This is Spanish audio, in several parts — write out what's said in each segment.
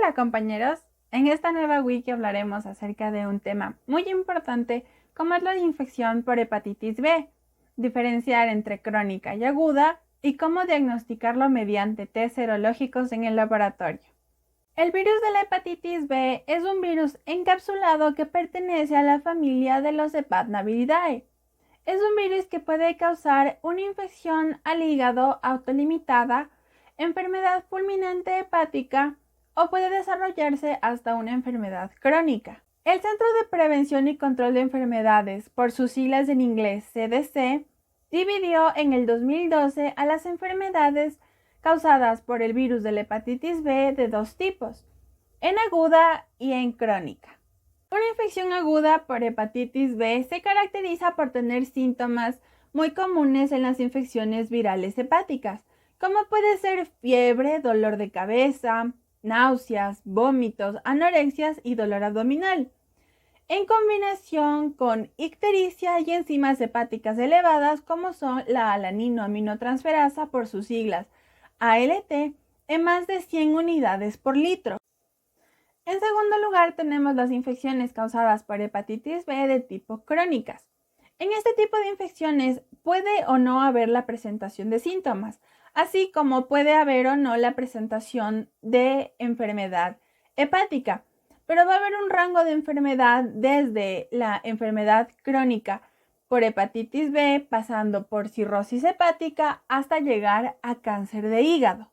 Hola compañeros, en esta nueva wiki hablaremos acerca de un tema muy importante como es la infección por hepatitis B, diferenciar entre crónica y aguda y cómo diagnosticarlo mediante test serológicos en el laboratorio. El virus de la hepatitis B es un virus encapsulado que pertenece a la familia de los Hepatnaviridae. Es un virus que puede causar una infección al hígado autolimitada, enfermedad fulminante hepática o puede desarrollarse hasta una enfermedad crónica. El Centro de Prevención y Control de Enfermedades, por sus siglas en inglés CDC, dividió en el 2012 a las enfermedades causadas por el virus de la hepatitis B de dos tipos, en aguda y en crónica. Una infección aguda por hepatitis B se caracteriza por tener síntomas muy comunes en las infecciones virales hepáticas, como puede ser fiebre, dolor de cabeza, náuseas, vómitos, anorexias y dolor abdominal, en combinación con ictericia y enzimas hepáticas elevadas como son la alanino-aminotransferasa por sus siglas ALT en más de 100 unidades por litro. En segundo lugar, tenemos las infecciones causadas por hepatitis B de tipo crónicas. En este tipo de infecciones puede o no haber la presentación de síntomas, así como puede haber o no la presentación de enfermedad hepática, pero va a haber un rango de enfermedad desde la enfermedad crónica por hepatitis B, pasando por cirrosis hepática hasta llegar a cáncer de hígado.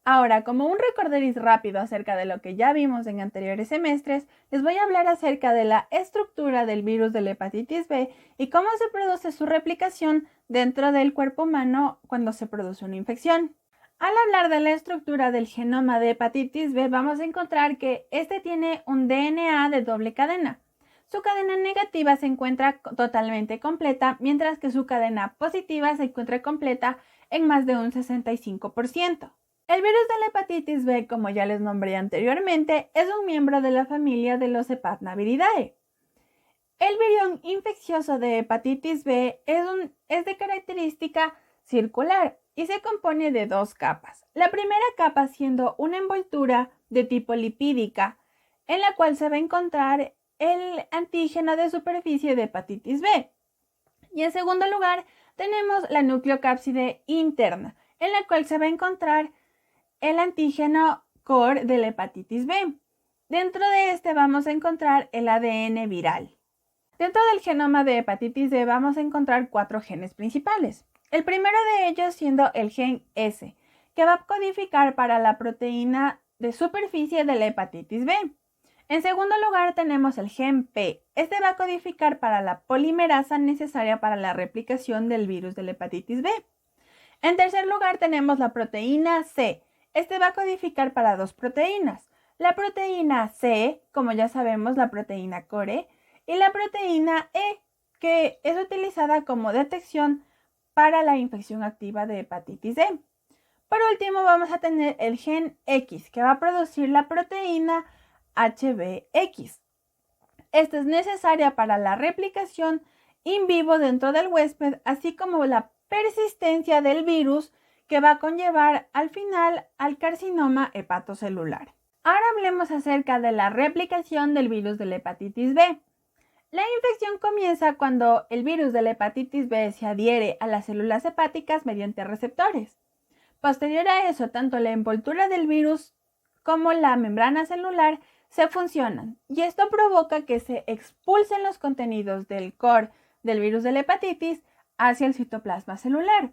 Ahora, como un recorderis rápido acerca de lo que ya vimos en anteriores semestres, les voy a hablar acerca de la estructura del virus de la hepatitis B y cómo se produce su replicación dentro del cuerpo humano cuando se produce una infección. Al hablar de la estructura del genoma de hepatitis B, vamos a encontrar que este tiene un DNA de doble cadena. Su cadena negativa se encuentra totalmente completa, mientras que su cadena positiva se encuentra completa en más de un 65%. El virus de la hepatitis B, como ya les nombré anteriormente, es un miembro de la familia de los Hepatnaviridae. El virión infeccioso de hepatitis B es de característica circular y se compone de dos capas. La primera capa siendo una envoltura de tipo lipídica, en la cual se va a encontrar el antígeno de superficie de hepatitis B. Y en segundo lugar, tenemos la nucleocápside interna, en la cual se va a encontrar el antígeno core de la hepatitis B. Dentro de este vamos a encontrar el ADN viral. Dentro del genoma de hepatitis B vamos a encontrar 4 genes principales. El primero de ellos siendo el gen S, que va a codificar para la proteína de superficie de la hepatitis B. En segundo lugar tenemos el gen P. Este va a codificar para la polimerasa necesaria para la replicación del virus de la hepatitis B. En tercer lugar tenemos la proteína C. Este va a codificar para dos proteínas. La proteína C, como ya sabemos, la proteína core, y la proteína E, que es utilizada como detección para la infección activa de hepatitis D. Por último, vamos a tener el gen X, que va a producir la proteína HBX. Esta es necesaria para la replicación in vivo dentro del huésped, así como la persistencia del virus que va a conllevar al final al carcinoma hepatocelular. Ahora hablemos acerca de la replicación del virus de la hepatitis B. La infección comienza cuando el virus de la hepatitis B se adhiere a las células hepáticas mediante receptores. Posterior a eso, tanto la envoltura del virus como la membrana celular se fusionan y esto provoca que se expulsen los contenidos del core del virus de la hepatitis hacia el citoplasma celular.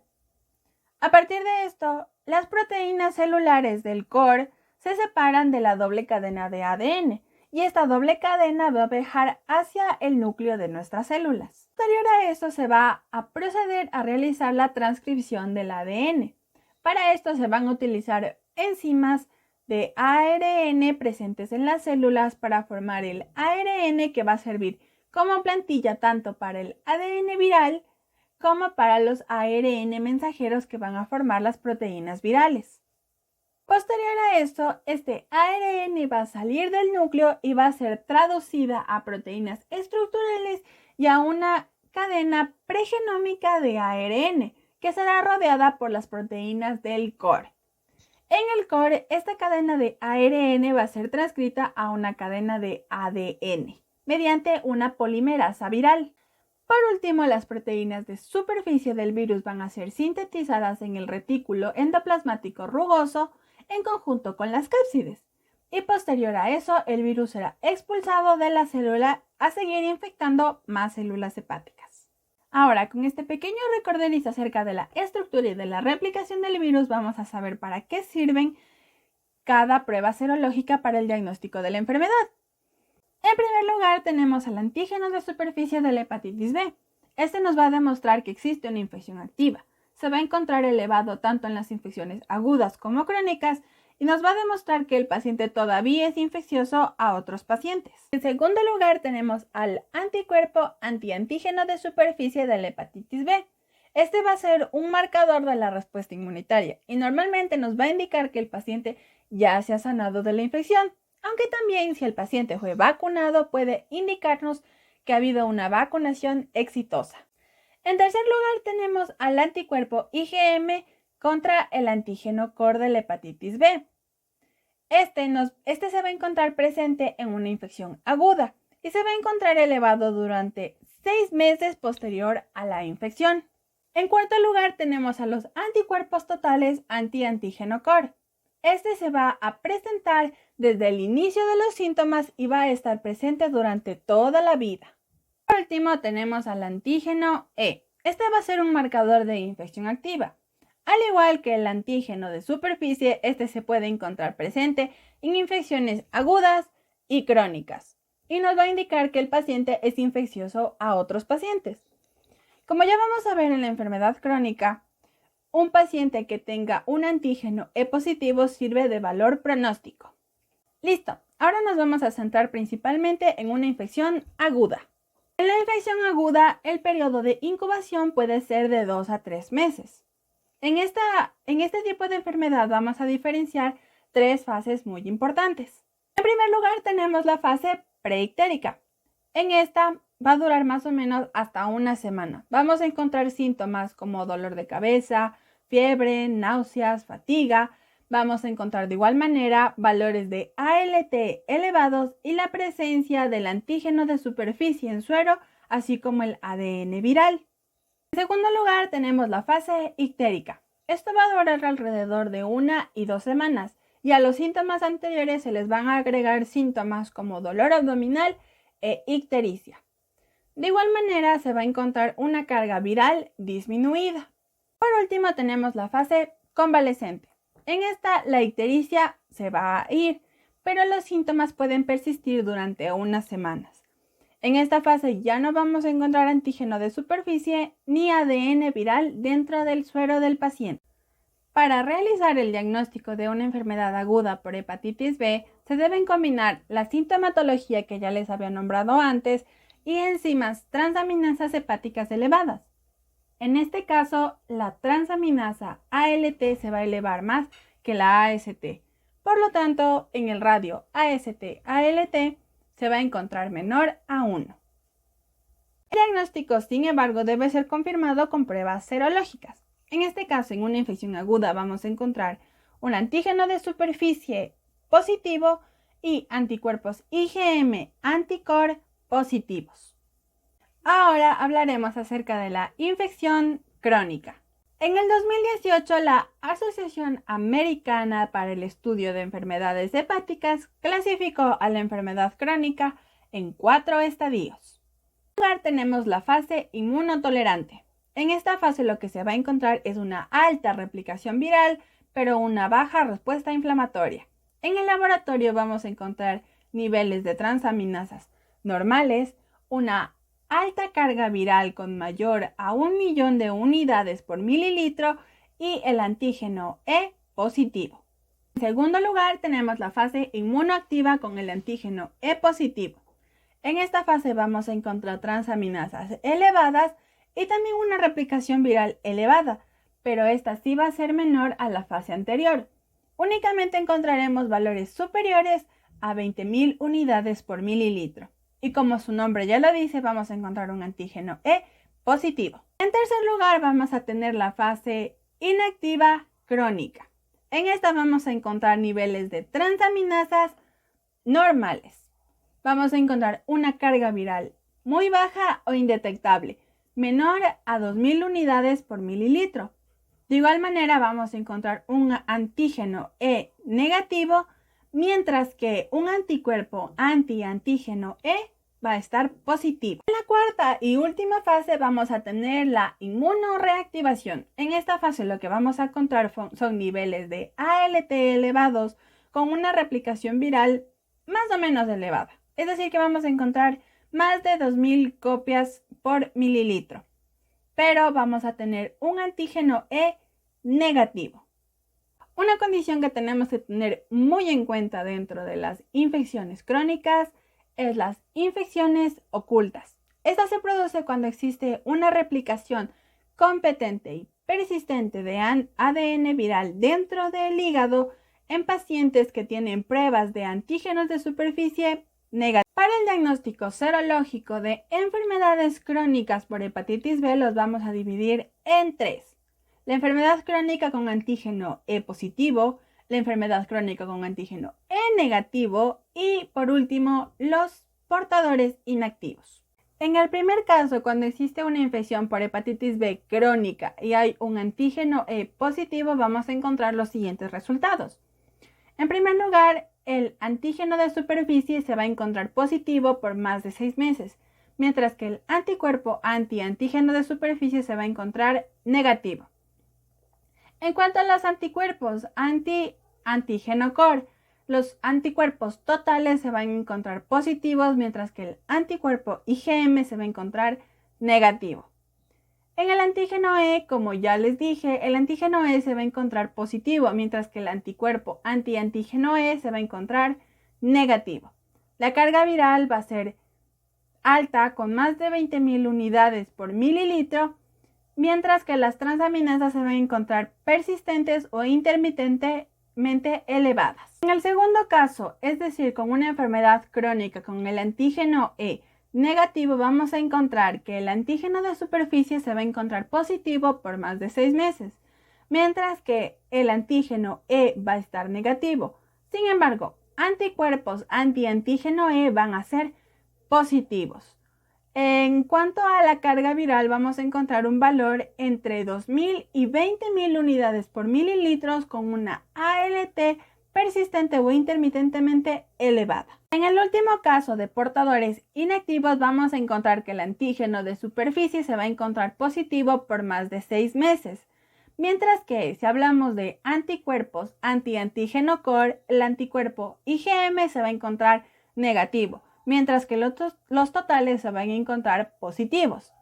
A partir de esto, las proteínas celulares del core se separan de la doble cadena de ADN y esta doble cadena va a viajar hacia el núcleo de nuestras células. Posterior a esto se va a proceder a realizar la transcripción del ADN. Para esto se van a utilizar enzimas de ARN presentes en las células para formar el ARN que va a servir como plantilla tanto para el ADN viral como para los ARN mensajeros que van a formar las proteínas virales. Posterior a esto, este ARN va a salir del núcleo y va a ser traducida a proteínas estructurales y a una cadena pregenómica de ARN, que será rodeada por las proteínas del core. En el core, esta cadena de ARN va a ser transcrita a una cadena de ADN mediante una polimerasa viral. Por último, las proteínas de superficie del virus van a ser sintetizadas en el retículo endoplasmático rugoso en conjunto con las cápsides. Y posterior a eso, el virus será expulsado de la célula a seguir infectando más células hepáticas. Ahora, con este pequeño recorderis acerca de la estructura y de la replicación del virus, vamos a saber para qué sirven cada prueba serológica para el diagnóstico de la enfermedad. En primer lugar, tenemos al antígeno de superficie de la hepatitis B. Este nos va a demostrar que existe una infección activa. Se va a encontrar elevado tanto en las infecciones agudas como crónicas y nos va a demostrar que el paciente todavía es infeccioso a otros pacientes. En segundo lugar, tenemos al anticuerpo antiantígeno de superficie de la hepatitis B. Este va a ser un marcador de la respuesta inmunitaria y normalmente nos va a indicar que el paciente ya se ha sanado de la infección, aunque también si el paciente fue vacunado puede indicarnos que ha habido una vacunación exitosa. En tercer lugar, tenemos al anticuerpo IgM contra el antígeno core de la hepatitis B. Este se va a encontrar presente en una infección aguda y se va a encontrar elevado durante 6 meses posterior a la infección. En cuarto lugar, tenemos a los anticuerpos totales anti-antígeno core. Este se va a presentar desde el inicio de los síntomas y va a estar presente durante toda la vida. Por último, tenemos al antígeno E. Este va a ser un marcador de infección activa. Al igual que el antígeno de superficie, este se puede encontrar presente en infecciones agudas y crónicas y nos va a indicar que el paciente es infeccioso a otros pacientes. Como ya vamos a ver en la enfermedad crónica, un paciente que tenga un antígeno E positivo sirve de valor pronóstico. Listo, ahora nos vamos a centrar principalmente en una infección aguda. En la infección aguda, el periodo de incubación puede ser de 2 a 3 meses. En este tipo de enfermedad vamos a diferenciar 3 fases muy importantes. En primer lugar, tenemos la fase preictérica. En esta va a durar más o menos hasta una semana. Vamos a encontrar síntomas como dolor de cabeza, fiebre, náuseas, fatiga. Vamos a encontrar de igual manera valores de ALT elevados y la presencia del antígeno de superficie en suero, así como el ADN viral. En segundo lugar, tenemos la fase ictérica. Esto va a durar alrededor de 1 y 2 semanas y a los síntomas anteriores se les van a agregar síntomas como dolor abdominal e ictericia. De igual manera, se va a encontrar una carga viral disminuida. Por último, tenemos la fase convalescente. En esta, la ictericia se va a ir, pero los síntomas pueden persistir durante unas semanas. En esta fase ya no vamos a encontrar antígeno de superficie ni ADN viral dentro del suero del paciente. Para realizar el diagnóstico de una enfermedad aguda por hepatitis B, se deben combinar la sintomatología que ya les había nombrado antes y enzimas transaminasas hepáticas elevadas. En este caso, la transaminasa ALT se va a elevar más que la AST. Por lo tanto, en el radio AST-ALT se va a encontrar menor a 1. El diagnóstico, sin embargo, debe ser confirmado con pruebas serológicas. En este caso, en una infección aguda vamos a encontrar un antígeno de superficie positivo y anticuerpos IgM anticore positivos. Ahora hablaremos acerca de la infección crónica. En el 2018, la Asociación Americana para el Estudio de Enfermedades Hepáticas clasificó a la enfermedad crónica en 4 estadios. En primer lugar, tenemos la fase inmunotolerante. En esta fase lo que se va a encontrar es una alta replicación viral, pero una baja respuesta inflamatoria. En el laboratorio vamos a encontrar niveles de transaminasas normales, una alta carga viral con mayor a 1 millón de unidades por mililitro y el antígeno E positivo. En segundo lugar, tenemos la fase inmunoactiva con el antígeno E positivo. En esta fase vamos a encontrar transaminasas elevadas y también una replicación viral elevada, pero esta sí va a ser menor a la fase anterior. Únicamente encontraremos valores superiores a 20.000 unidades por mililitro. Y como su nombre ya lo dice, vamos a encontrar un antígeno E positivo. En tercer lugar, vamos a tener la fase inactiva crónica. En esta vamos a encontrar niveles de transaminasas normales. Vamos a encontrar una carga viral muy baja o indetectable, menor a 2000 unidades por mililitro. De igual manera vamos a encontrar un antígeno E negativo, mientras que un anticuerpo anti-antígeno E va a estar positivo. En la cuarta y última fase vamos a tener la inmunoreactivación. En esta fase lo que vamos a encontrar son niveles de ALT elevados con una replicación viral más o menos elevada. Es decir, que vamos a encontrar más de 2000 copias por mililitro. Pero vamos a tener un antígeno E negativo. Una condición que tenemos que tener muy en cuenta dentro de las infecciones crónicas es las infecciones ocultas. Esta se produce cuando existe una replicación competente y persistente de ADN viral dentro del hígado en pacientes que tienen pruebas de antígenos de superficie negativos. Para el diagnóstico serológico de enfermedades crónicas por hepatitis B los vamos a dividir en tres. La enfermedad crónica con antígeno E positivo, la enfermedad crónica con antígeno E negativo y, por último, los portadores inactivos. En el primer caso, cuando existe una infección por hepatitis B crónica y hay un antígeno E positivo, vamos a encontrar los siguientes resultados. En primer lugar, el antígeno de superficie se va a encontrar positivo por más de 6 meses, mientras que el anticuerpo anti-antígeno de superficie se va a encontrar negativo. En cuanto a los anticuerpos anti-antígeno core, los anticuerpos totales se van a encontrar positivos, mientras que el anticuerpo IgM se va a encontrar negativo. En el antígeno E, como ya les dije, el antígeno E se va a encontrar positivo, mientras que el anticuerpo anti-antígeno E se va a encontrar negativo. La carga viral va a ser alta, con más de 20.000 unidades por mililitro, mientras que las transaminasas se van a encontrar persistentes o intermitentemente elevadas. En el segundo caso, es decir, con una enfermedad crónica con el antígeno E negativo, vamos a encontrar que el antígeno de superficie se va a encontrar positivo por más de 6 meses, mientras que el antígeno E va a estar negativo. Sin embargo, anticuerpos anti-antígeno E van a ser positivos. En cuanto a la carga viral, vamos a encontrar un valor entre 2.000 y 20.000 unidades por mililitros con una ALT persistente o intermitentemente elevada. En el último caso de portadores inactivos, vamos a encontrar que el antígeno de superficie se va a encontrar positivo por más de 6 meses, mientras que si hablamos de anticuerpos anti-antígeno core, el anticuerpo IgM se va a encontrar negativo, mientras que los totales se van a encontrar positivos.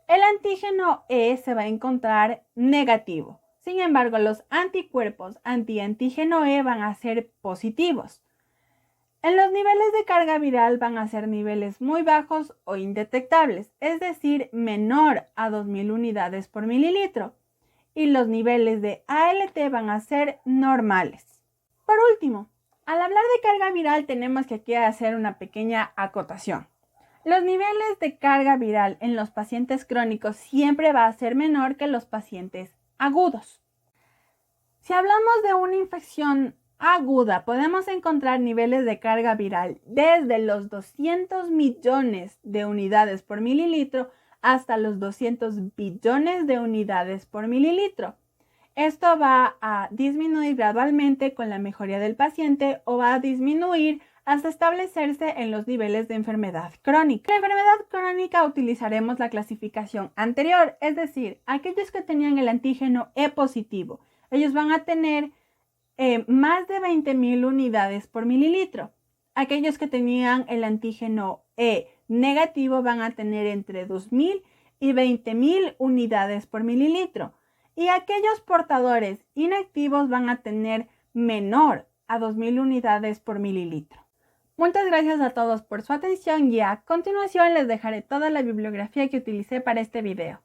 El antígeno E se va a encontrar negativo. Sin embargo, los anticuerpos anti-antígeno E van a ser positivos. En los niveles de carga viral van a ser niveles muy bajos o indetectables, es decir, menor a 2.000 unidades por mililitro. Y los niveles de ALT van a ser normales. Por último, al hablar de carga viral tenemos que aquí hacer una pequeña acotación. Los niveles de carga viral en los pacientes crónicos siempre va a ser menor que los pacientes agudos. Si hablamos de una infección aguda, podemos encontrar niveles de carga viral desde los 200 millones de unidades por mililitro hasta los 200 billones de unidades por mililitro. Esto va a disminuir gradualmente con la mejoría del paciente o va a disminuir hasta establecerse en los niveles de enfermedad crónica. En la enfermedad crónica utilizaremos la clasificación anterior, es decir, aquellos que tenían el antígeno E positivo. Ellos van a tener más de 20.000 unidades por mililitro. Aquellos que tenían el antígeno E negativo van a tener entre 2.000 y 20.000 unidades por mililitro. Y aquellos portadores inactivos van a tener menor a 2.000 unidades por mililitro. Muchas gracias a todos por su atención y a continuación les dejaré toda la bibliografía que utilicé para este video.